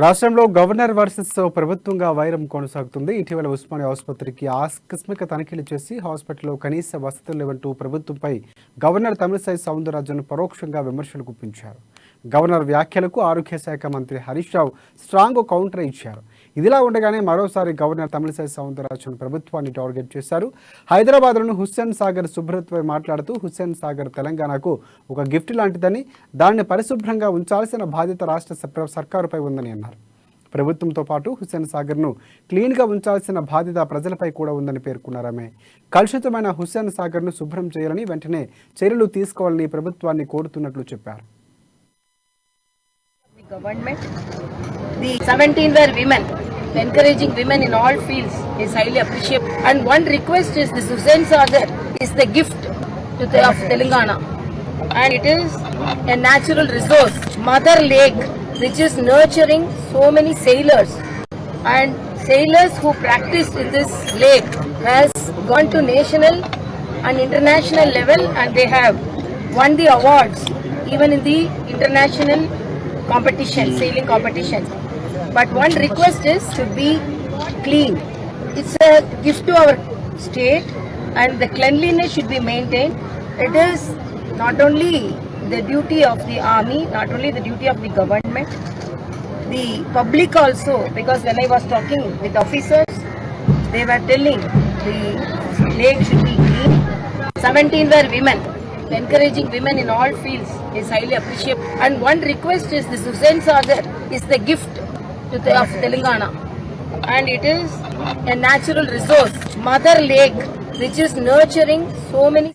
రాష్ట్రంలో governor versus ప్రభుత్వంగా వైరం కొనసాగుతుంది. ఇటీవల ఉస్మానియా ఆసుపత్రికి ఆకస్మిక తనిఖీలు చేసి హాస్పిటల్లో కనీస వసతులు లేవంటూ ప్రభుత్వంపై గవర్నర్ తమిళిసై సౌందరరాజన్ పరోక్షంగా విమర్శలు గుప్పించారు. గవర్నర్ వ్యాఖ్యలకు ఆరోగ్య శాఖ మంత్రి హరీష్ రావు స్ట్రాంగ్ కౌంటర్ ఇచ్చారు. ఇదిలా ఉండగానే మరోసారి గవర్నర్ తమిళిసై సౌందరరాజన్ ప్రభుత్వాన్ని టార్గెట్ చేశారు. హైదరాబాద్లోని హుస్సేన్ సాగర్ శుభ్రతపై మాట్లాడుతూ హుస్సేన్ సాగర్ తెలంగాణకు ఒక గిఫ్ట్ లాంటిదని, దాన్ని పరిశుభ్రంగా ఉంచాల్సిన బాధ్యత రాష్ట్ర సర్కారుపై ఉందని అన్నారు. ప్రభుత్వంతో పాటు హుస్సేన్ సాగర్ను క్లీన్గా ఉంచాల్సిన బాధ్యత ప్రజలపై కూడా ఉందని పేర్కొన్నారు. ఆమె కలుషితమైన హుస్సేన్ సాగర్ను శుభ్రం చేయాలని, వెంటనే చర్యలు తీసుకోవాలని ప్రభుత్వాన్ని కోరుతున్నట్లు చెప్పారు. Government, the 17 were women. Encouraging women in all fields is highly appreciable. And one request is this Hussain Sagar is the gift of Telangana. And it is a natural resource, mother lake, which is nurturing so many sailors. And sailors who practice in this lake has gone to national and international level, and they have won the awards even in the international competition, sailing competition. But one request is to be clean. It's a gift to our state, and the cleanliness should be maintained. It is not only the duty of the army, not only the duty of the government, the public also, because when I was talking with officers, they were telling the lake should be clean. 17 were women. Encouraging women in all fields is highly appreciable. And one request is this Hussain Sagar is the gift of Telangana. And it is a natural resource, mother lake, which is nurturing so many